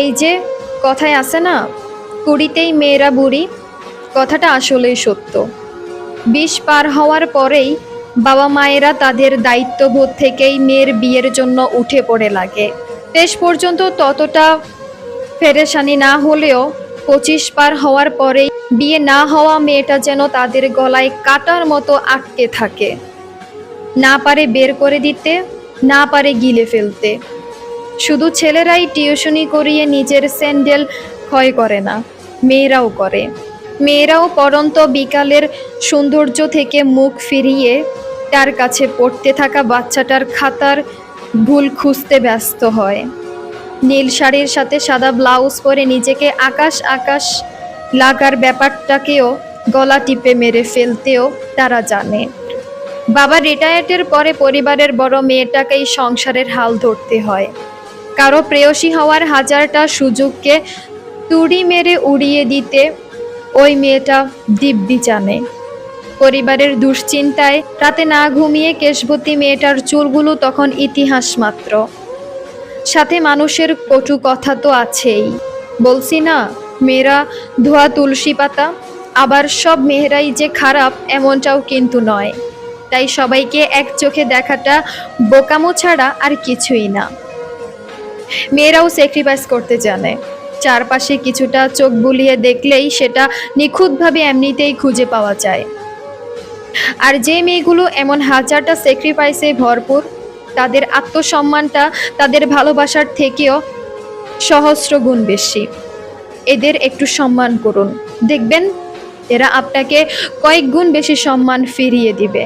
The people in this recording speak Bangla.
এই যে কথায় আছে না, কুড়িতেই মেয়েরা বুড়ি, কথাটা আসলেই সত্য। 20 পার হওয়ার পরেই বাবা মায়েরা তাদের দায়িত্ববোধ থেকেই মেয়ের বিয়ের জন্য উঠে পড়ে লাগে। শেষ পর্যন্ত ততটা পেরেশানি না হলেও 25 পার হওয়ার পরেই বিয়ে না হওয়া মেয়েটা যেন তাদের গলায় কাটার মতো আটকে থাকে। না পারে বের করে দিতে, না পারে গিলে ফেলতে। শুধু ছেলেরাই টিউশনি করিয়ে নিজের স্যান্ডেল ক্ষয় করে না, মেয়েরাও করে। মেয়েরাও পড়ন্ত বিকালের সৌন্দর্য থেকে মুখ ফিরিয়ে তার কাছে পড়তে থাকা বাচ্চাটার খাতার ভুল খুঁজতে ব্যস্ত হয়। নীল শাড়ির সাথে সাদা ব্লাউজ পরে নিজেকে আকাশ আকাশ লাগার ব্যাপারটাকেও গলা টিপে মেরে ফেলতেও তারা জানে। বাবা রিটায়ার্ডের পরে পরিবারের বড় মেয়েটাকেই সংসারের হাল ধরতে হয়। কারো প্রেয়সী হওয়ার হাজারটা সুযোগকে তুড়ি মেরে উড়িয়ে দিতে ওই মেয়েটা দিব্যি জানে। পরিবারের দুশ্চিন্তায় রাতে না ঘুমিয়ে কেশবতী মেয়েটার চুলগুলো তখন ইতিহাস মাত্র। সাথে মানুষের কটু কথা তো আছেই। বলছি না, মেয়েরা ধোয়া তুলসী পাতা। আবার সব মেয়েরাই যে খারাপ এমনটাও কিন্তু নয়। তাই সবাইকে এক চোখে দেখাটা বোকামো ছাড়া আর কিছুই না। মেয়েরাও স্যাক্রিফাইস করতে জানে। চারপাশে কিছুটা চোখ বুলিয়ে দেখলেই সেটা নিখুঁতভাবে এমনিতেই খুঁজে পাওয়া যায়। আর যে মেয়েগুলো এমন হাজারটা স্যাক্রিফাইসে ভরপুর, তাদের আত্মসম্মানটা তাদের ভালোবাসার থেকেও সহস্র গুণ বেশি। এদের একটু সম্মান করুন, দেখবেন এরা আপনাকে কয়েক গুণ বেশি সম্মান ফিরিয়ে দিবে।